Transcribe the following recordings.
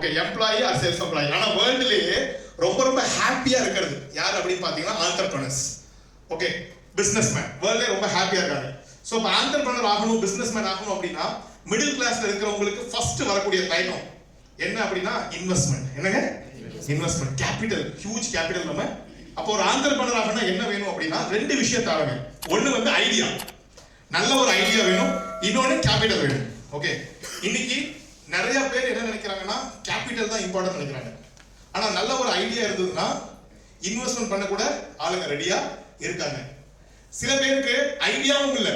Okay, employee or self employee. ஆனா வேர்ல்டுலயே ரொம்ப ரொம்ப ஹாப்பியா இருக்கிறது யார் அப்படின்னு பாத்தீங்கன்னா ஆண்டர்பிரனர்ஸ். ஓகே, பிசினஸ்மேன் வேர்ல்ட்லயே ரொம்ப ஹாப்பியா இருக்காங்க. ஸோ இப்போ ஆண்டர்பிரனர் ஆகணும், பிசினஸ்மேன் ஆகணும் அப்படின்னா மிடில் கிளாஸ்ல இருக்கிறவங்களுக்கு ஃபர்ஸ்ட் வரக்கூடிய தயக்கம் என்ன அப்படின்னா இன்வெஸ்ட்மெண்ட். என்னங்க இன்வெஸ்ட்மெண்ட், கேபிட்டல், ஹியூஜ் கேபிட்டல். நம்ம அப்போ ஒரு ஆண்டர்பிரனர் ஆகணும்னா என்ன வேணும் அப்படின்னா ரெண்டு விஷயம் தேவை. ஒன்னு வந்து ஐடியா, நல்ல ஒரு ஐடியா வேணும். இன்னொன்னு கேபிட்டல் வேணும். ஓகே, இன்னைக்கு நிறைய பேர் என்ன நினைக்கிறாங்கன்னா கேபிட்டல் தான் இம்பார்ட்டன்ட் நினைக்கிறாங்க. ஆனா நல்ல ஒரு ஐடியா இருந்ததுன்னா இன்வெஸ்ட்மெண்ட் பண்ண கூட ஆளுங்க ரெடியா இருக்காங்க. சில பேருக்கு ஐடியாவும் இல்ல,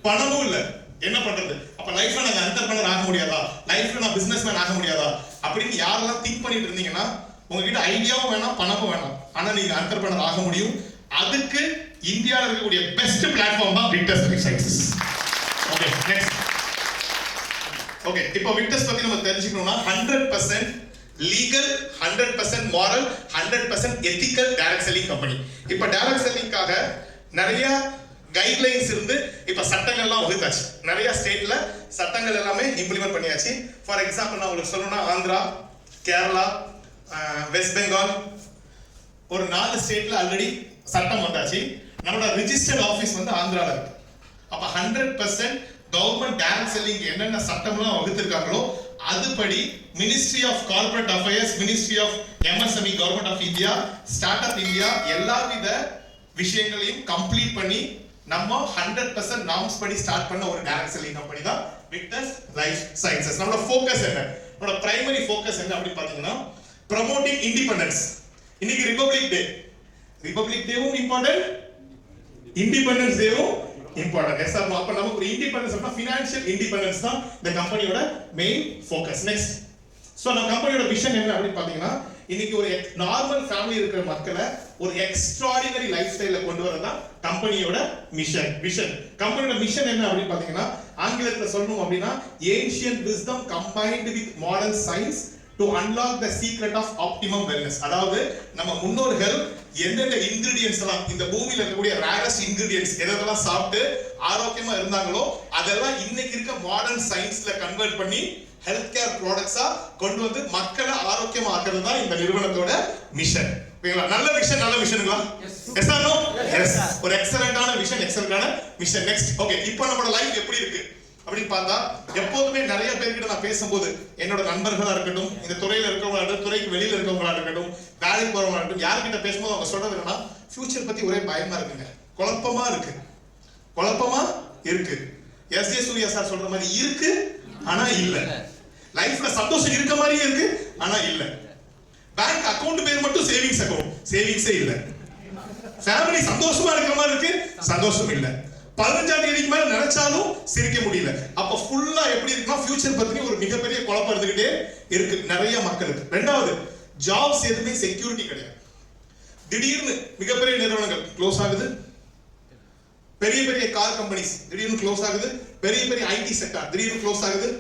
பணமும் இல்ல, என்ன பண்றது? அப்ப லைஃப்ல நாங்க என்டர்பிரனர் ஆக முடியாதா, லைஃப்ல நான் பிசினஸ்மேன் ஆக முடியாதா அப்படின்னு யாரெல்லாம் திங்க் பண்ணிட்டு இருந்தீங்கன்னா உங்ககிட்ட ஐடியாவும் வேணாம், பணமும் வேணாம், ஆனா நீங்க என்டர்பிரனர் ஆக முடியும். அதுக்கு இந்தியாவில் இருக்கக்கூடிய பெஸ்ட் பிளாட்ஃபார்ம் தான் Victors sciences. Okay, next. Okay, இப்போ விக்டர்ஸ் பத்தி நம்ம தெரிஞ்சுக்கணும்னா 100% legal, 100% moral, 100% ethical direct selling company. இப்போ டைரக்ட் செல்லிங்காக நிறைய கைட்லைன்ஸ் இருந்து இப்ப சட்டங்கள்லாம் வகுத்தாச்சு. நிறைய ஸ்டேட்ல சட்டங்கள் எல்லாமே இம்ப்ளிமெண்ட் பண்ணியாச்சு. ஃபார் எக்ஸாம்பிள் நான் உங்களுக்கு சொல்லணும்னா ஆந்திரா, கேரளா, வெஸ்ட் பெங்கால், ஒரு 4 ஸ்டேட்ல ஆல்ரெடி சட்டம் வந்தாச்சு. நம்மளோட ரிஜிஸ்டர்ட் ஆபீஸ் வந்து ஆந்திரால இருக்கு. அப்ப 100% கவர்மெண்ட் டைரக்ட் செல்லிங் என்னென்ன சட்டம்லாம் வகுத்திருக்காங்களோ அதுபடி ministry of corporate affairs, ministry of MSME, government of India, start up India எல்லாவித விஷயங்களையும் கம்ப்ளீட் பண்ணி நம்ம 100% நார்ம்ஸ் படி ஸ்டார்ட் பண்ண ஒரு டைரக்ட் செல்லிங் கம்பெனி தான் விக்டர்ஸ் லைஃப் சயின்சஸ். நம்மளோட ஃபோக்கஸ் என்ன, நம்மளோட பிரைமரி ஃபோக்கஸ் என்ன அப்படி பாத்தீங்கன்னா ப்ரோமோட்டிங் இண்டிபெண்டன்ஸ். இன்னைக்கு ரிபப்ளிக் டே, ரிபப்ளிக் டேவும் இம்பார்ட்டன்ட், இண்டிபெண்டன்ஸ் டேவும் இம்பார்ட்டன்ட். எஸ் சார், அப்ப நமக்கு ஒரு இண்டிபெண்டன்ஸ் அப்படினா ஃபைனான்ஷியல் இண்டிபெண்டன்ஸ் தான் இந்த கம்பெனியோட மெயின் ஃபோக்கஸ். நெக்ஸ்ட், சோ நம்ம கம்பெனியோட விஷன் என்ன அப்படி பாத்தீங்கன்னா இன்னைக்கு ஒரு நார்மல் ஃபேமிலி இருக்கிற மக்களை ஒரு எக்ஸ்ட்ராடினரி லைஃப் ஸ்டைல கொண்டு வரதான் கம்பெனியோட மிஷன். விஷன், கம்பெனியோட மிஷன் என்ன அப்படின்னு பாத்தீங்கன்னா ஆங்கிலத்துல சொல்லணும் அப்படின்னா ancient wisdom combined with modern science to unlock the secret of optimum wellness. அதாவது நம்ம முன்னோர்கள் எந்தெந்த இன்கிரிடியன்ஸ் எல்லாம் இந்த பூமியில இருக்கக்கூடிய ரேரஸ்ட் இன்கிரிடியன்ஸ் எதெல்லாம் சாப்பிட்டு ஆரோக்கியமா இருந்தாங்களோ அதெல்லாம் இன்னைக்கு இருக்க மாடர்ன் சயின்ஸ்ல கன்வெர்ட் பண்ணி ஹெல்த் கேர் ப்ராடக்ட்ஸா கொண்டு வந்து மக்களை ஆரோக்கியமா ஆக்குறது தான் இந்த நிறுவனத்தோட மிஷன். நல்ல விஷன், நல்ல விஷனுங்களா? Yes or no? எஸ், ஒரு எக்ஸலென்ட்டான விஷன், எக்ஸலென்ட்டான மிஷன். நெக்ஸ்ட், ஓகே, இப்போ நம்மளோட லைஃப் எப்படி இருக்கு அப்படின்னு பார்த்தா எப்போதுமே நிறைய பேர்கிட்ட நான் பேசும்போது என்னோட நண்பர்களா இருக்கட்டும், இந்த துறையில இருக்கவங்களா இருக்கட்டும், துறைக்கு வெளியில இருக்கவங்களா இருக்கட்டும், வேலைக்கு போறவங்களா இருக்கட்டும், யார்கிட்ட பேசும்போது அவங்க சொல்றது என்னன்னா ஃபியூச்சர் பத்தி ஒரே பயமா இருக்குங்க, குழப்பமா இருக்கு, குழப்பமா இருக்கு. எஸ் ஜே சூர்யா சார் சொல்ற மாதிரி இருக்கு ஆனா இல்ல. லைஃப்ல சந்தோஷம் இருக்க மாதிரியே இருக்கு ஆனா இல்ல. பேங்க் அக்கவுண்ட் பேர் மட்டும் சேவிங்ஸ் அக்கவுண்ட், சேவிங்ஸே இல்ல. ஃபேமிலி சந்தோஷமா இருக்கிற மாதிரி இருக்கு, சந்தோஷம் இல்ல. 15ஆம் தேதிக்கு மேல நினைச்சாலும் சிரிக்க முடியல. அப்ப ஃபுல்லா எப்படி இருக்குன்னா ஃபியூச்சர் பத்தி ஒரு மிகப்பெரிய குழப்பம் இருந்துகிட்டே இருக்கு நிறைய மக்களுக்கு. ரெண்டாவது, ஜாப்ஸ் எதுவுமே செக்யூரிட்டி கிடையாது. திடீர்னு மிகப்பெரிய நிறுவனங்கள் க்ளோஸ் ஆகுது, பெரிய பெரிய கார் கம்பெனிஸ் திடீர்னு க்ளோஸ் ஆகுது, பெரிய பெரிய ஐடி செக்டார் திடீர்னு க்ளோஸ் ஆகுது.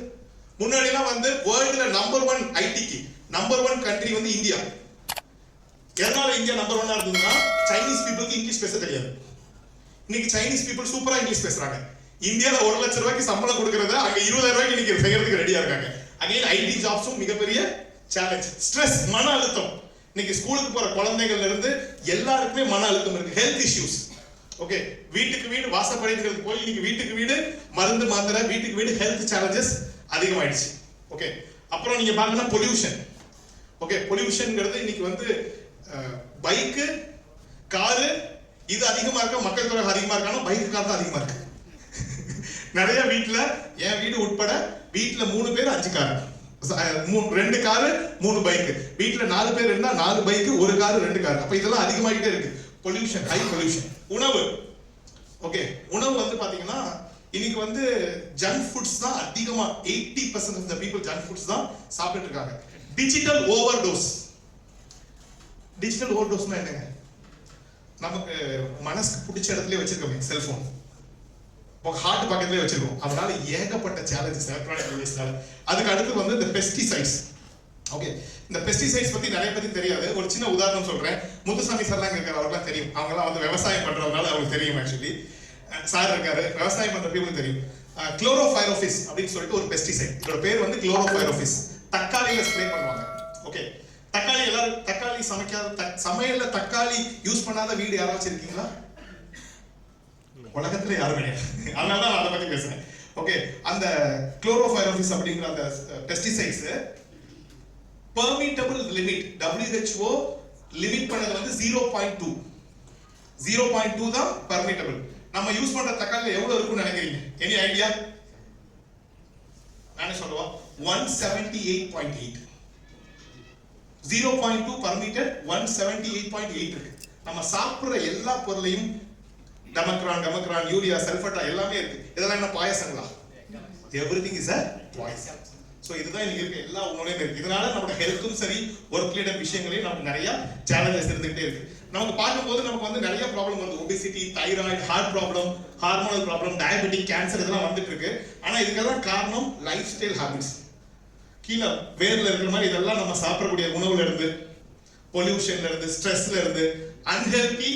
முன்னாடிலாம் வந்து வேர்ல்டுல நம்பர் 1 ஐடிக்கு நம்பர் 1 கண்ட்ரி வந்து இந்தியா. எதனால இந்தியா நம்பர் 1 இருந்ததுன்னா சைனீஸ் பீப்புளுக்கு இங்கிலீஷ் பேச தெரியாது. இன்னைக்கு சைனீஸ் பீப்புள் சூப்பரா இங்கிலீஷ் பேசுறாங்க. இந்தியால 1 லட்சம் ரூபாய்க்கு சம்பளம் கொடுக்கறத அங்க 20,000 ரூபாய்க்கு இன்னைக்கு செய்யறதுக்கு ரெடியா இருக்காங்க. அகைன் ஐடி ஜாப்ஸும் மிகப்பெரிய சேலஞ்ச். ஸ்ட்ரெஸ், மன அழுத்தம். இன்னைக்கு ஸ்கூலுக்கு போற குழந்தைகள்ல இருந்து எல்லாருக்குமே மன அழுத்தம் இருக்கு. Health issues. ஓகே, வீட்டுக்கு வீடு வாசப்படிங்கிறது போய் இன்னைக்கு வீட்டுக்கு வீடு மருந்து மாத்திரை, வீட்டுக்கு வீடு ஹெல்த் சேலஞ்சஸ் அதிகமாயிடுச்சு. ஓகே, அப்புறம் நீங்க பாத்தீங்கன்னா பொல்யூஷன். ஓகே, பொல்யூஷன்ங்கிறது இன்னைக்கு வந்து பைக்கு, காரு இது அதிகமா இருக்க, மக்கள் தொகை அதிகமா இருக்கானா பைக், கார் தான் அதிகமா இருக்கு. நிறைய வீட்டுல, என் வீடு உட்பட வீட்டுல 3 பேர் 5 கார், 2 காரு 3 பைக், வீட்டுல 4 பேர் இருந்தா 4 பைக் 1 கார் 2 கார். அப்ப இதெல்லாம் அதிகமாகிட்டே இருக்கு. Pollution, high pollution. உணவு. ஓகே, உணவு வந்து பாத்தீங்கன்னா இன்னைக்கு வந்து ஜங்க் ஃபுட்ஸ் தான் அதிகமா 80% of the people junk foods தான் சாப்பிட்டு இருக்காங்க. Digital overdose. டிஜிட்டல் ஓவர்டோஸ்னா என்னங்க? நமக்கு மனசுக்கு பிடிச்ச இடத்துலயே வச்சிருக்கோம் செல்போன், ஹார்ட் பக்கத்துலயே வச்சிருக்கோம். அதனால ஏகப்பட்ட சேலஞ்சஸ் எலக்ட்ரானிக் டிவைஸ்னால. அதுக்கு அடுத்து வந்து இந்த பெஸ்டிசைட்ஸ். ஓகே, இந்த பெஸ்டிசைட்ஸ் பத்தி நிறைய பத்தி தெரியாது. ஒரு சின்ன உதாரணம் சொல்றேன். முத்துசாமி சார்லாம் இருக்காரு, அவருக்குலாம் தெரியும். அவங்கலாம் வந்து விவசாயம் பண்றதுனால அவங்களுக்கு தெரியும். ஆக்சுவலி சார் இருக்காரு, விவசாயம் பண்ற பீப்புளுக்கு தெரியும். குளோரோபைரோபிஸ் அப்படின்னு சொல்லிட்டு ஒரு பெஸ்டிசைட். இதோட பேர் வந்து குளோரோபைரோபிஸ். தக்காளியில ஸ்ப்ரே பண்ணுவாங்க. ஓகே, தக்காளி எல்லாரும் தக்காளி சமையல்ல தக்காளி யூஸ் பண்ணாத வீடு யாராச்சும் இருக்கீங்களா? உலகத்துல யாரும் கிடையாது. அதனால தான் அதை பத்தி பேசுறேன். ஓகே, அந்த குளோரோஃபைரோஃபிஸ் அப்படிங்கிற அந்த பெஸ்டிசைட்ஸ் பெர்மிட்டபிள் லிமிட் WHO லிமிட் பண்ணது வந்து 0.2. 0.2 தான் பெர்மிட்டபிள். நம்ம யூஸ் பண்ற தக்காளி எவ்வளவு இருக்கும்னு நினைக்கிறீங்க? Any idea? நானே சொல்லுவா 178.8. 0.2 permitted, 178.8 இருக்கு. நம்ம சாப்பிடுற எல்லா பொருளையும் டெமக்ரான், யூரியா, சல்ஃபேட்டா எல்லாமே இருக்கு. இதெல்லாம் என்ன பாயசங்களா? Everything is a poison. So இதுதான் இன்னைக்கு இருக்க எல்லா உணவுலயும் இருக்கு. இதனால நம்மளோட ஹெல்த்தும் சரி, ஒர்க் ரிலேட்டட் விஷயங்களையும் நமக்கு நிறைய சேலஞ்சஸ் இருந்துகிட்டே இருக்கு. நமக்கு பார்க்கும்போது நமக்கு வந்து நிறைய ப்ராப்ளம் வருது. Obesity, thyroid, heart problem, hormonal problem, diabetic, cancer இதெல்லாம் வந்துட்டு இருக்கு. ஆனா இதுக்கெல்லாம் காரணம் லைஃப் ஸ்டைல் ஹாபிட்ஸ். கீழே வேர்ல இருக்கிற மாதிரி இதெல்லாம் நம்ம சாப்பிடக்கூடிய உணவுல இருந்து, பொல்யூஷன்ல இருந்து, ஸ்ட்ரெஸ்ல இருந்து, அன்ஹெல்தி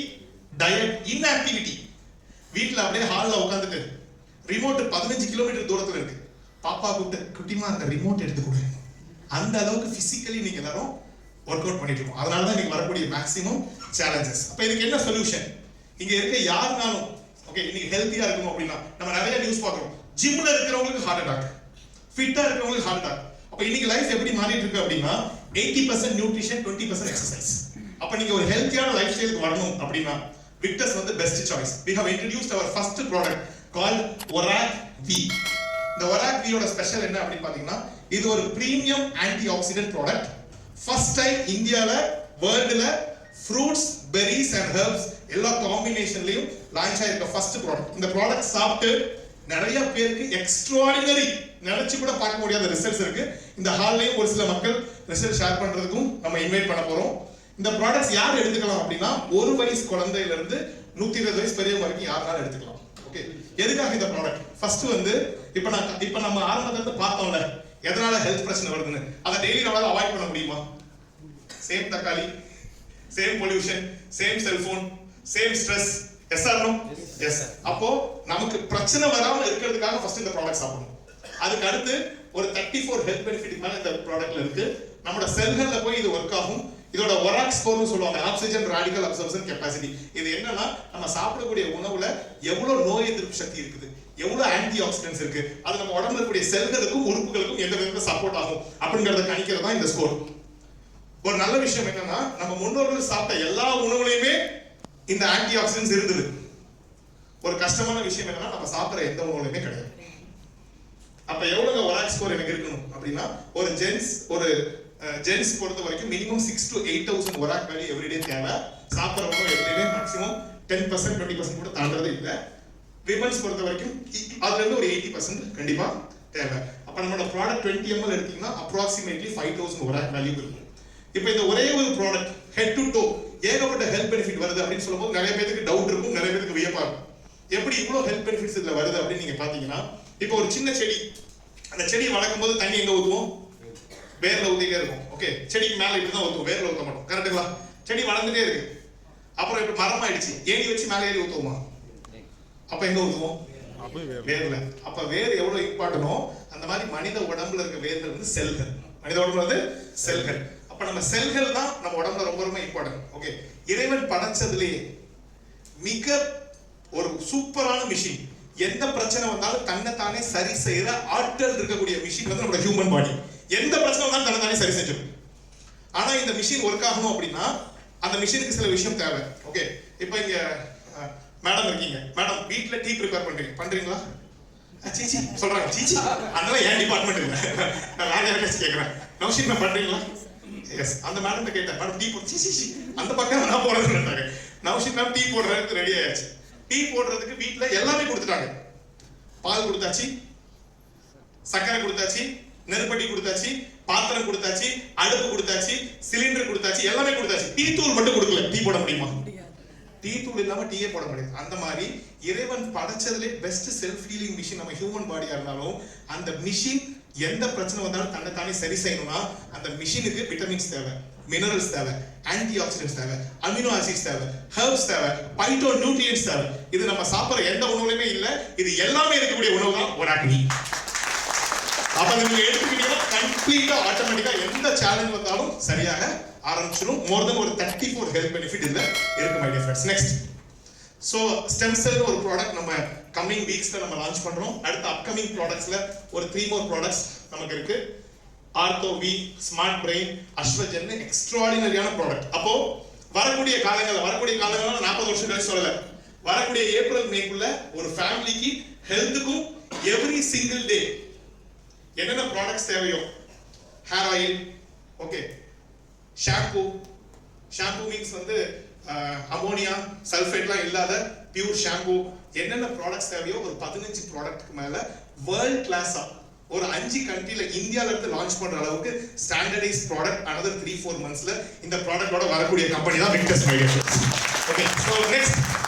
டயட், இன்ஆக்டிவிட்டி. வீட்டுல அப்படியே ஹால்ல உட்காந்துட்டு ரிமோட் 15 கிலோமீட்டர் தூரத்துல இருக்கு. பாப்பா கூப்பிட்டு குட்டிமா அந்த ரிமோட் எடுத்து கொடு. அந்த அளவுக்கு பிசிக்கலி நீங்க எல்லாரும் ஒர்க் அவுட் பண்ணிட்டு இருக்கோம். அதனால தான் நீங்க வரக்கூடிய மேக்ஸிமம் சேலஞ்சஸ். அப்ப இதுக்கு என்ன சொல்யூஷன்? இங்க இருக்க யாருனாலும் ஓகே இன்னைக்கு ஹெல்த்தியா இருக்கணும் அப்படின்னா நம்ம நிறைய நியூஸ் பார்க்கிறோம். ஜிம்ல இருக்கிறவங்களுக்கு ஹார்ட் அட்டாக், ஃபிட்டா இருக்கிறவங்களுக்கு ஹார்ட் அட்டாக். அப்ப இன்னைக்கு லைஃப் எப்படி மாறிட்டு இருக்கு அப்படின்னா 80% நியூட்ரிஷன், 20% எக்ஸசைஸ். அப்ப நீங்க ஒரு ஹெல்த்தியான லைஃப் ஸ்டைலுக்கு வரணும் அப்படின்னா Victus was the best choice. We have introduced our first product called ORAC V. இந்த ORAC V ஓட ஸ்பெஷல் என்ன அப்படி பாத்தீங்கன்னா இது ஒரு premium antioxidant product. First time இந்தியால வேர்ல்ட்ல ஃப்ரூட்ஸ், பெரிஸ் அண்ட் ஹெர்ப்ஸ் எல்லா காம்பினேஷன்லயும் லான்ச் ஆயிருக்க ஃபர்ஸ்ட் ப்ராடக்ட். இந்த ப்ராடக்ட் சாப்பிட்டு நிறைய பேருக்கு எக்ஸ்ட்ராடினரி நினைச்சு கூட பார்க்க முடியாத ரிசல்ட்ஸ் இருக்கு. இந்த ஹால்லயும் ஒரு சில மக்கள் ரிசல்ட் ஷேர் பண்றதுக்கும் நம்ம இன்வைட் பண்ண போறோம். இந்த ப்ராடக்ட்ஸ் யார் எடுத்துக்கலாம் அப்படின்னா 1 வயசு குழந்தையில இருந்து 120 வயசு பெரியவங்க வரைக்கும் யாராலும் எடுத்துக்கலாம். ஓகே, எதுக்காக இந்த ப்ராடக்ட்? ஃபர்ஸ்ட் வந்து இப்ப நம்ம ஆரம்பத்துல இருந்து பார்த்தோம்ல எதனால ஹெல்த் பிரச்சனை வருதுன்னு, அதை டெய்லி நம்மளால அவாய்ட் பண்ண முடியுமா? சேம் தக்காளி, same pollution, same cellphone, same stress. Yes or no? Yes. அப்போ நமக்கு பிரச்சனை வராம இருக்கிறதுக்காக ஃபர்ஸ்ட் இந்த ப்ராடக்ட் சாப்பிடணும். அதுக்கு அடுத்து ஒரு 34 ஹெல்த் பெனிஃபிட் மேல இந்த ப்ராடக்ட்ல இருக்கு. நம்மளோட செல்கள்ல போய் இது ஒர்க் ஆகும். இதோட ஒராக் ஸ்கோர்னு சொல்லுவாங்க, ஆக்சிஜன் ராடிக்கல் அப்சர்ப்ஷன் கெபாசிட்டி. இது என்னன்னா நம்ம சாப்பிடக்கூடிய உணவுல எவ்வளவு நோய் எதிர்ப்பு சக்தி இருக்குது, எவ்வளவு ஆன்டி ஆக்சிடென்ட்ஸ் இருக்கு, அது நம்ம உடம்புல இருக்கக்கூடிய செல்களுக்கும் உறுப்புகளுக்கும் எந்த விதத்துல சப்போர்ட் ஆகும் அப்படிங்கறத கணிக்கிறது தான் இந்த ஸ்கோர். ஒரு நல்ல விஷயம் என்னன்னா நம்ம முன்னோர்கள் சாப்பிட்ட எல்லா உணவுலையுமே இந்த ஆன்டி ஆக்சிடென்ட்ஸ் இருந்தது. ஒரு கஷ்டமான விஷயம் என்னன்னா நம்ம சாப்பிடுற எந்த உணவுலையுமே கிடையாது. அப்ப எவ்வளவு ஒராக் ஸ்கோர் எனக்கு இருக்கணும் அப்படின்னா ஒரு ஜென்ஸ் பொறுத்த வரைக்கும் மினிமம் 6 to 8,000 ஒராக் வேல்யூ எவ்ரிடே தேவை. சாப்பிட்ற உணவு எப்பயுமே மேக்ஸிமம் 10%, 20% கூட தாண்டறது இல்லை. விமன்ஸ் பொறுத்த வரைக்கும் அதுல இருந்து ஒரு 80% கண்டிப்பா தேவை. அப்ப நம்மளோட ப்ராடக்ட் 20 ml எடுத்தீங்கன்னா அப்ராக்சிமேட்லி 5,000 ஒராக் வேல்யூ இருக்கும். இப்போ இந்த ஒரே ஒரு ப்ராடக்ட் ஹெட் டு டோ ஏகப்பட்ட ஹெல்த் பெனிஃபிட் வருது அப்படின்னு சொல்லும்போது நிறைய பேருக்கு டவுட் இருக்கும், நிறைய பேருக்கு வியப்பா இருக்கும். எப்படி இவ்வளவு ஹெல்த் பெனிஃபிட்ஸ் இதுல வருது அப்படின்னு நீங்க பாத்தீங்கன்னா இப்போ ஒரு சின்ன செடி, அந்த செடி வளர்க்கும் போது தண்ணி எங்க ஊத்துவோம்? வேர்ல ஊத்திட்டே இருக்கும். ஓகே, செடிக்கு மேல இப்படிதான் ஊத்துவோம், வேர்ல ஊத்த மாட்டோம். கரெக்டுங்களா? செடி வளர்ந்துட்டே இருக்கு. அப்புறம் இப்ப மரம் ஆயிடுச்சு, ஏணி வச்சு மேலே ஏறி ஊத்துவோமா? அப்ப எங்க ஊத்துவோம்? வேர்ல. அப்ப வேர் எவ்வளவு இம்பார்ட்டனோ அந்த மாதிரி மனித உடம்புல இருக்க வேர்கள் வந்து செல்கள். மனித உடம்புல வந்து செல்கள். அப்ப நம்ம செல்கள் தான் நம்ம உடம்புல ரொம்ப ரொம்ப இம்பார்ட்டன்ட். ஓகே, இறைவன் படைச்சதுலயே மிக ஒரு சூப்பரான மிஷின். எந்த பிரச்சனை வந்தாலும் தன்னை தானே சரி செய்யற ஆற்றல் இருக்கக்கூடிய மிஷின் வந்து நம்மளோட ஹியூமன் பாடி. எந்த பிரச்சனை வந்தாலும் தன்னை தானே சரி செஞ்சிடும். ஆனா இந்த மிஷின் ஒர்க் ஆகணும் அப்படின்னா அந்த மிஷினுக்கு சில விஷயம் தேவை. ஓகே, இப்போ இங்க மேடம் இருக்கீங்க, மேடம் வீட்ல டீ ப்ரிப்பேர் பண்றீங்களா? சீச்சி சொல்றாங்க, சீச்சி அதனால ஏன் டிபார்ட்மெண்ட் இல்லை, நான் வேற யாராச்சும் கேட்கறேன். நௌஷின் மேம் பண்றீங்களா? எஸ். அந்த மேடம் கேட்டேன், மேடம் டீ போட்டு சீச்சி அந்த பக்கம் நான் போறேன்னு. நௌஷின் மேம் டீ போடுறதுக்கு ரெடி ஆயாச்சு. டீ போடுறதுக்கு வீட்டுல எல்லாமே கொடுத்துட்டாங்க. பால் கொடுத்தாச்சு, சர்க்கரை கொடுத்தாச்சு, நெருப்பட்டி கொடுத்தாச்சு, பாத்திரம் கொடுத்தாச்சு, அடுப்பு கொடுத்தாச்சு, சிலிண்டர் கொடுத்தாச்சு, எல்லாமே கொடுத்தாச்சு. டீ தூள் மட்டும் கொடுக்கல. டீ போட முடியுமா? டீ தூள் இல்லாம டீயே போட முடியாது. அந்த மாதிரி இறைவன் படைச்சதுலே பெஸ்ட் செல்ஃப் ஹீலிங் மிஷின் நம்ம ஹியூமன் பாடியா இருந்தாலும் அந்த மிஷின் எந்த பிரச்சனை வந்தாலும் தன்னை தானே சரி செய்யணும்னா அந்த மிஷினுக்கு விட்டமின்ஸ் தேவை, மினரல்ஸ் தேவை, ஆன்டி ஆக்சிடென்ட்ஸ் தேவை, அமினோ ஆசிட்ஸ் தேவை, ஹெர்ப்ஸ் தேவை, பைட்டோ நியூட்ரியன்ட்ஸ் தேவை. இது நம்ம சாப்பிடுற எந்த உணவுலையுமே இல்ல. இது எல்லாமே இருக்கக்கூடிய உணவு தான் ORAC V. அப்ப நீங்க எடுத்துக்கிட்டீங்கன்னா கம்ப்ளீட்டா ஆட்டோமேட்டிக்கா எந்த சேலஞ்ச் வந்தாலும் சரியாக ஆரம்பிச்சிடும். மோர் தென் ஒரு 34 ஹெல்த் பெனிஃபிட் இதுல இருக்கு my dear friends. Next, so stem cell ஒரு ப்ராடக்ட் நம்ம கம்மிங் வீக்ஸ்ல நம்ம லான்ச் பண்றோம். அடுத்த அப்கமிங் ப்ராடக்ட்ஸ்ல ஒரு 3 more ப்ராடக்ட்ஸ் நமக்கு இருக்கு. ஆர்த்தோ வி, ஸ்மார்ட் பிரெயின், அஸ்வஜன் எக்ஸ்ட்ராடினரியான ப்ராடக்ட். அப்போ வரக்கூடிய காலங்கள்ல 40 வருஷம் கழிச்சு சொல்லல, வரக்கூடிய ஏப்ரல் மேக்குள்ள ஒரு ஃபேமிலிக்கு ஹெல்த்துக்கும் எவ்ரி சிங்கிள் டே என்னென்ன ப்ராடக்ட்ஸ் தேவையோ, hair oil, okay, shampoo means வந்து அமோனியா சல்ஃபேட்லாம் இல்லாத பியூர் ஷாம்பு, என்னென்ன ப்ராடக்ட்ஸ் தேவையோ ஒரு 15 ப்ராடக்ட்க்கு மேல வேர்ல்ட் கிளாஸா ஒரு 5 கண்ட்ரில இந்தியால இருந்து லான்ச் பண்ற அளவுக்கு ஸ்டாண்டர்டைஸ் ப்ராடக்ட் another 3-4 monthsல இந்த ப்ராடக்ட்டோட வரக்கூடிய கம்பெனி தான் victors my dear friends. Okay, so next,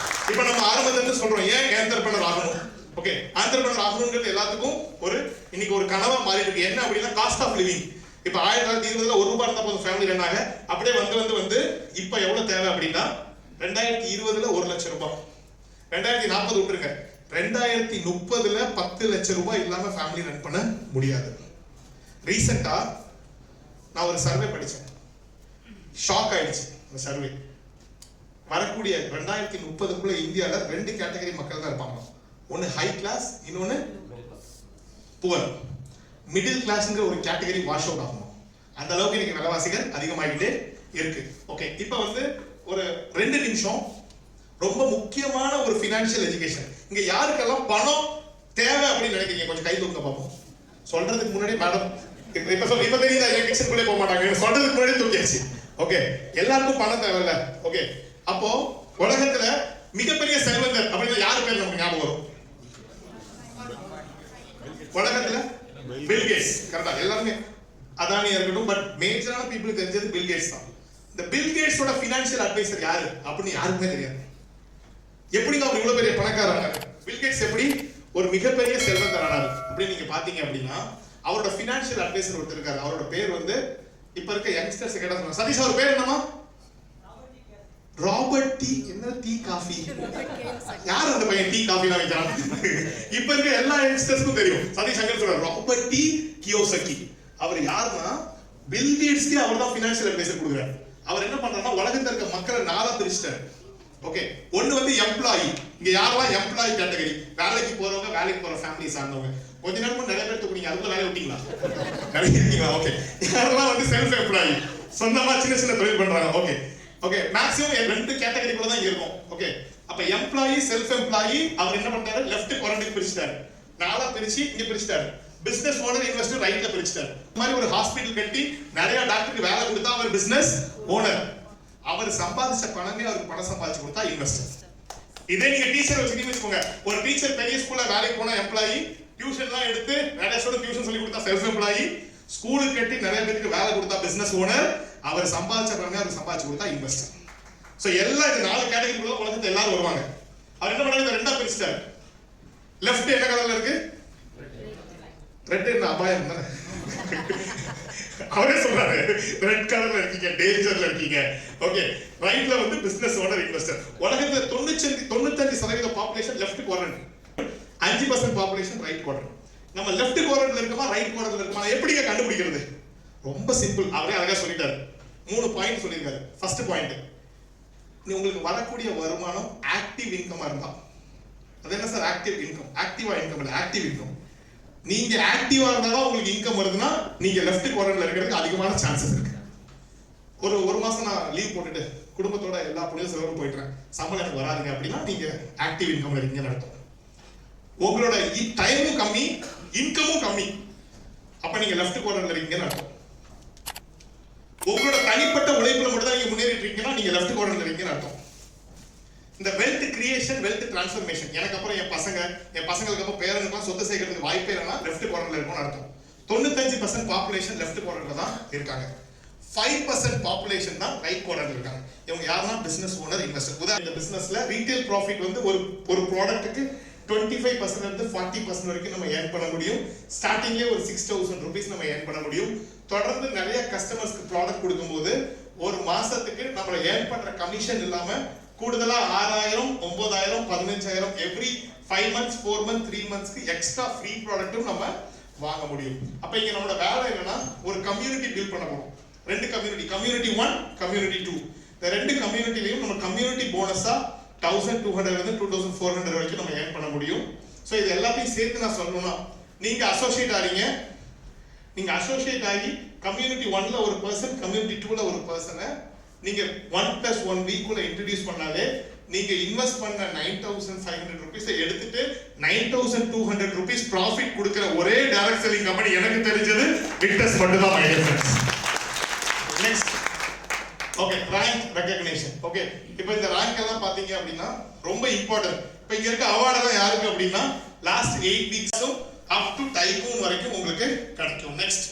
இப்போ நம்ம ஆரம்பத்துல இருந்து சொல்றோம் ஏன் என்டர்பிரனர் ஆகணும். ஓகே, என்டர்பிரனர் ஆகணும்ன்றது எல்லாத்துக்கும் ஒரு இன்னைக்கு ஒரு கனவா மாறி இருக்கு. என்ன அப்படின்னா காஸ்ட் ஆஃப் லிவிங். இப்போ 1920ல ₹1 இருந்தா போதும் ஃபேமிலி ரன் ஆக, அப்படியே வந்து இப்போ எவ்வளவு தேவை அப்படின்னா 2020ல ₹1,00,000, 2040 விட்டுருங்க, 2030ல ₹10 லட்சம் இல்லாம ஃபேமிலி ரன் பண்ண முடியாது. ரீசெண்டா நான் ஒரு சர்வே படிச்சேன், ஷாக் ஆயிடுச்சு அந்த சர்வே. வரக்கூடிய 2030க்குள்ள இந்தியால 2 கேட்டகரி மக்கள் தான் இருப்பாங்க. ஒன்னு ஹை கிளாஸ், இன்னொன்னு புவர். மிடில் கிளாஸ்ங்கிற ஒரு கேட்டகரி வாஷ் அவுட் ஆகும். அந்த அளவுக்கு இன்னைக்கு விலைவாசிகள் அதிகமாகிட்டே இருக்கு. ஓகே, இப்போ வந்து ஒரு 2 நிமிஷம் ரொம்ப முக்கியமான ஒரு ஃபினான்ஷியல் எஜுகேஷன். இங்க யாருக்கெல்லாம் பணம் தேவை அப்படின்னு நினைக்கிறீங்க கொஞ்சம் கை தூக்க பார்ப்போம். சொல்றதுக்கு முன்னாடி மேடம் இப்ப தெரியுதா, கிச்சனுக்குள்ளே போக மாட்டாங்க, சொல்றதுக்கு முன்னாடி தூக்கியாச்சு. ஓகே, எல்லாருக்கும் பணம் தேவையில்ல. ஓகே, அப்போ உலகத்துல மிகப்பெரிய செல்வந்தர் அப்படின்னா யாரு பேர் நமக்கு ஞாபகம் வரும்? உலகத்துல பில் கேட்ஸ். கரெக்டா, எல்லாருமே அதானியா இருக்கட்டும், பட் மேஜரான பீப்புளுக்கு தெரிஞ்சது பில் கேட்ஸ் தான். இந்த பில் கேட்ஸோட ஃபினான்ஷியல் அட்வைசர் யாரு அப்படின்னு யாருக்குமே தெரியாது. எப்படிங்க அவர் இவ்வளவு பெரிய பணக்காரங்க? பில் கேட்ஸ் எப்படி ஒரு மிகப்பெரிய செல்வந்தர் ஆனாரு அப்படின்னு நீங்க பாத்தீங்க அப்படின்னா, அவரோட ஃபினான்ஷியல் அட்வைசர் ஒருத்தர் இருக்காரு. அவரோட பேர் வந்து இப்ப இருக்க யங்ஸ்டர்ஸ் கேட்டா சொல்லுவாங்க, சதீஷ் அவர் பேர் என்னமா? Robert tea. என்ன டீ காஃபி? யார் அந்த பையன் டீ காஃபி எல்லாம் வைக்கிறான்? இப்ப இருக்க எல்லா யங்ஸ்டர்ஸ்க்கும் தெரியும். சதீஷ் அங்கர் சொல்றாரு ராபர்ட் டீ கியோசகி. அவர் யாருன்னா பில் கேட்ஸ்க்கு அவர் தான் ஃபினான்ஷியல் அட்வைசர் கொடுக்குறாரு. அவர் என்ன பண்றாருன்னா உலகத்துல இருக்க மக்களை 4 பிரிச்சுட்டாரு. ஓகே, ஒன்னு வந்து எம்ப்ளாயி. இங்க யாரெல்லாம் எம்ப்ளாயி கேட்டகரி, வேலைக்கு போறவங்க, வேலைக்கு போற ஃபேமிலி சார்ந்தவங்க. கொஞ்ச நேரம் நிறைய பேர் தூக்குறீங்க, அதுக்குள்ள வேலையை விட்டீங்களா? வேலைக்கு இருக்கீங்களா? ஓகே, யாரெல்லாம் வந்து செல்ஃப் எம்ப்ளாயி, சொந்தமா சின்ன சின்ன தொழில் பண்றாங்க. ஓகே ஓகே, மேக்ஸிமம் 2 கேட்டகரிக்குள்ள தான் இருக்கும். ஓகே, அப்ப எம்ப்ளாயி, செல்ஃப் எம்ப்ளாயி அவர் என்ன பண்றாரு, லெஃப்ட் குவாட்ரண்ட்க்கு பிரிச்சுட்டாரு. 4 பிரிச்சு இங்க பிரிச்சுட்டாரு. பிசினஸ் ஓனர், இன்வெஸ்டர் ரைட்ல பிரிச்சுட்டாரு. இந்த மாதிரி ஒரு ஹாஸ்பிடல் கட்டி நிறைய டாக்டருக்கு வேலை கொடுத்தா அவர் பிசினஸ் ஓனர். அவர் சம்பாதிச்ச பணமே அவருக்கு பணம் சம்பாதிச்சு கொடுத்தா இன்வெஸ்டர். இதே நீங்க டீச்சர் வச்சுக்கோங்க, ஒரு டீச்சர் பெரிய ஸ்கூல்ல வேலைக்கு போனா எம்ப்ளாயி, டியூஷன் எல்லாம் எடுத்து நிறைய ஸ்டூடண்ட் டியூஷன் சொல்லி கொடுத்தா செல்ஃப் எம்ப்ளாயி, ஸ்கூலுக்கு கட்டி நிறைய பேருக்கு வேலை கொடுத்தா பிசினஸ் ஓனர், அவர் சம்பாதிச்ச பணமே அவர் சம்பாதிச்சு கொடுத்தா இன்வெஸ்டர். சோ எல்லாம் இந்த 4 கேட்டகரிக்குள்ள உலகத்துல எல்லாரும் வருவாங்க. அவர் என்ன பண்ணாரு, 2ஆ பிரிச்சுட்டாரு. லெஃப்ட் என்ன கலர்ல இருக்கு? ரெட். என்ன அபாயம் தானே அவரே சொல்றாரு, ரெட் கலர்ல இருக்கீங்க, டேஞ்சர்ல இருக்கீங்க. ஓகே, ரைட்ல வந்து பிசினஸ் ஓனர், இன்வெஸ்டர். உலகத்துல 95% population left quadrant, 5% population right quadrant. நம்ம லெஃப்ட் குவாட்ரண்ட்ல இருக்கமா, ரைட் குவாட்ரண்ட்ல இருக்கமா, எப்படிங்க கண்டுபிடிக்கிறது? ரொம்ப சிம்பிள். அவரே அழகா சொல்லிட்டாரு. 3 பாயிண்ட் சொல்லியிருக்காரு. ஃபர்ஸ்ட் பாயிண்ட், உங்களுக்கு வரக்கூடிய வருமானம் ஆக்டிவ் இன்கமா இருந்தா. அது என்ன சார் ஆக்டிவ் இன்கம்? ஆக்டிவா இன்கம் இல்ல, ஆக்டிவ் இன்கம். நீங்க ஆக்டிவா இருந்தாதான் உங்களுக்கு இன்கம் வருதுன்னா நீங்க லெஃப்ட் குவாட்ரண்ட்ல இருக்கிறதுக்கு அதிகமான சான்சஸ் இருக்கு. ஒரு மாசம் நான் லீவ் போட்டுட்டு குடும்பத்தோட எல்லா புள்ளியும் செலவு போயிட்டேன், சம்பளம் எனக்கு வராதுங்க அப்படின்னா நீங்க ஆக்டிவ் இன்கம்ல இருக்கீங்கன்னு அர்த்தம். உங்களோட டைமும் கம்மி, இன்கமும் கம்மி, அப்ப நீங்க லெஃப்ட் குவாட்ரண்ட்ல இருக்கீங்கன்னு அர்த்தம். உங்களோட தனிப்பட்ட உழைப்புல மட்டும் தான் நீங்க முன்னேறிட்டு இருக்கீங்கன்னா நீங்க லெஃப்ட் குவாட்ரண்ட்ல இருக்கீங்கன்னு அர்த்தம். இந்த வெல்த் கிரியேஷன், வெல்த் டிரான்ஸ்ஃபர்மேஷன், எனக்கு அப்புறம் என் பசங்களுக்கு அப்புறம் பேரனுக்குலாம் சொத்து சேர்க்கறதுக்கு வாய்ப்பே இல்லைன்னா லெஃப்ட் குவாட்ரண்ட்ல இருக்கும்னு அர்த்தம். 95% பாப்புலேஷன் லெஃப்ட் குவாட்ரண்ட்ல தான் இருக்காங்க. 5% பாப்புலேஷன் தான் ரைட் குவாட்ரண்ட்ல இருக்காங்க. இவங்க யாருன்னா பிசினஸ் ஓனர், இன்வெஸ்டர். உதாரணம், இந்த பிசினஸ்ல ரீட்டைல் ப்ராஃபிட் வந்து ஒரு ப்ராடக்ட்டுக்கு 25% இருந்து 40% வரைக்கும் நம்ம ஏர்ன் பண்ண முடியும். ஸ்டார்டிங்லேயே ஒரு 6,000 rupees நம்ம ஏர்ன் பண்ண முடியும். தொடர்ந்து நிறைய கஸ்டமர்ஸ்க்கு ப்ராடக்ட் கொடுக்கும்போது ஒரு மாசத்துக்கு நம்ம ஏர்ன் பண்ற கமிஷன் இல்லாம கூடுதலா 6,000, 9,000, 15,000 எவ்ரி 5 months, 4 months, 3 monthsக்கு எக்ஸ்ட்ரா ஃப்ரீ ப்ராடக்ட்டும் நம்ம வாங்க முடியும். அப்ப இங்க நம்மளோட வேலை என்னன்னா ஒரு கம்யூனிட்டி பில்ட் பண்ண போறோம். ரெண்டு கம்யூனிட்டி 1, கம்யூனிட்டி 2. இந்த ரெண்டு கம்யூனிட்டிலையும் நம்ம கம்யூனிட்டி போனஸா 1200 இருந்து 2400 வரைக்கும் நம்ம ஏர்ன் பண்ண முடியும். ஸோ இது எல்லாத்தையும் சேர்த்து நான் சொல்லணும்னா நீங்க அசோசியேட் ஆறீங்க. நீங்க அசோசியேட் ஆகி கம்யூனிட்டி 1ல ஒரு பர்சன், கம்யூனிட்டி 2ல ஒரு பர்சனை நீங்க 1+1 வீக்குள்ள இன்ட்ரோடியூஸ் பண்ணாலே நீங்க இன்வெஸ்ட் பண்ண 9500 ரூபீஸை எடுத்துட்டு 9200 ரூபீஸ் ப்ராஃபிட் கொடுக்கிற ஒரே டைரக்ட் செல்லிங் கம்பெனி எனக்கு தெரிஞ்சது விக்டர்ஸ் மட்டும் தான். My dear friends, next okay, rank recognition. Okay, இப்போ இந்த ரேங்க் எல்லாம் பாத்தீங்க அப்படின்னா ரொம்ப இம்பார்ட்டன்ட். இப்போ இங்க இருக்க அவார்ட் எல்லாம் யாருக்கு அப்படின்னா லாஸ்ட் 8 வீக்ஸும் அப் டு டைகூன் வரைக்கும் உங்களுக்கு கிடைக்கும். நெக்ஸ்ட்,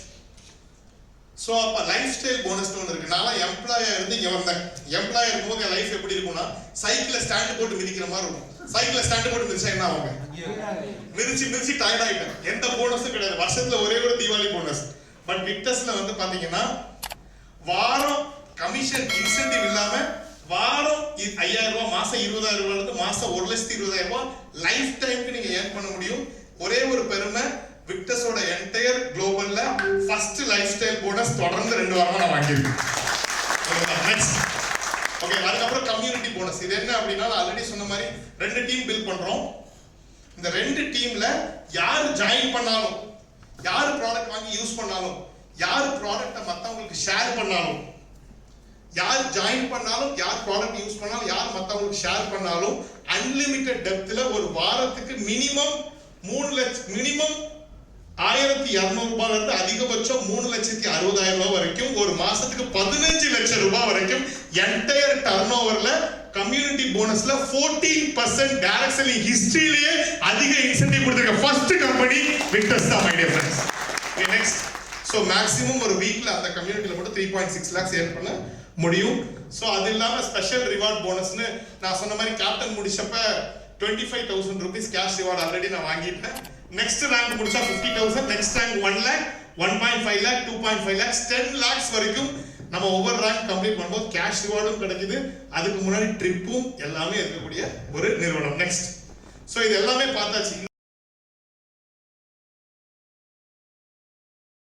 ஸோ அப்போ லைஃப் ஸ்டைல் போனஸ்னு ஒன்று இருக்கு. நான் எம்ப்ளாயா இருந்து இங்கே வந்தேன். எம்ப்ளாயா இருக்கும்போது என் லைஃப் எப்படி இருக்கும்னா சைக்கிளில் ஸ்டாண்டு போட்டு மிதிக்கிற மாதிரி இருக்கும். சைக்கிளில் ஸ்டாண்டு போட்டு மிதிச்சா என்ன ஆகும்? மிதிச்சு டயர்ட் ஆகிட்டேன். எந்த போனஸும் கிடையாது. வருஷத்துல ஒரே ஒரு தீபாவளி போனஸ். பட் விக்டர்ஸ்ல வந்து பாத்தீங்கன்னா வாரம் கமிஷன் இன்சென்டிவ் இல்லாம வாரம் 5000 ரூபாய், மாசம் 20000 ரூபாயில இருந்து மாசம் 1,20,000 ரூபாய் லைஃப் டைம்க்கு நீங்க ஏர்ன் பண்ண முடியும். ஒரே ஒரு பெருமை, விக்டர்ஸோட என்டையர் குளோபல்ல ஃபர்ஸ்ட் லைஃப் ஸ்டைல் போனஸ் தொடர்ந்து 2 வாரமா நான் வாங்கியிருக்கேன். நெக்ஸ்ட், ஓகே, அதுக்கப்புறம் கம்யூனிட்டி போனஸ். இது என்ன அப்படின்னா ஆல்ரெடி சொன்ன மாதிரி 2 டீம் பில்ட் பண்றோம். இந்த 2 டீம்ல யாரு ஜாயின் பண்ணாலும், யாரு ப்ராடக்ட் வாங்கி யூஸ் பண்ணாலும், யாரு ப்ராடக்ட்டை மத்தவங்களுக்கு ஷேர் பண்ணாலும், யார் ஜாயின் பண்ணாலும், யார் ப்ராடக்ட் யூஸ் பண்ணாலும், யார் மத்தவங்களுக்கு ஷேர் பண்ணாலும் அன்லிமிட்டட் டெப்த்ல ஒரு வாரத்துக்கு மினிமம் 1200 ரூபாயில இருந்து அதிகபட்சம் 3,60,000 ரூபாய் வரைக்கும், ஒரு மாசத்துக்கு 15 லட்சம் ரூபாய் வரைக்கும் என்டையர் டர்ன் ஓவர்ல கம்யூனிட்டி போனஸ்ல 14% டைரக்ட் செல்லிங் ஹிஸ்டரியிலேயே அதிக இன்சென்டிவ் கொடுத்திருக்க ஃபர்ஸ்ட் கம்பெனி விக்டர்ஸ் தான். My dear friends, okay, next, so maximum ஒரு வீக்ல அந்த கம்யூனிட்டியில மட்டும் 3.6 lakhs ஏர்ன் பண்ண முடியும். ஸோ அது இல்லாம ஸ்பெஷல் ரிவார்ட் போனஸ்னு நான் சொன்ன மாதிரி கேப்டன் முடிச்சப்ப 25,000 rupees கேஷ் ரிவார்ட் ஆல்ரெடி நான் வாங்கிட்டேன். நெக்ஸ்ட் ரேங்க் முடிச்சா 50,000, next rank 1 lakh, 1.5 lakh, 2.5 lakhs, 10 lakhs வரைக்கும் நம்ம ஒவ்வொரு ரேங்க் கம்ப்ளீட் பண்ணும்போது கேஷ் ரிவார்டும் கிடைக்குது. அதுக்கு முன்னாடி ட்ரிப்பும் எல்லாமே இருக்கக்கூடிய ஒரு நிறுவனம். நெக்ஸ்ட், ஸோ இது எல்லாமே பார்த்தாச்சு.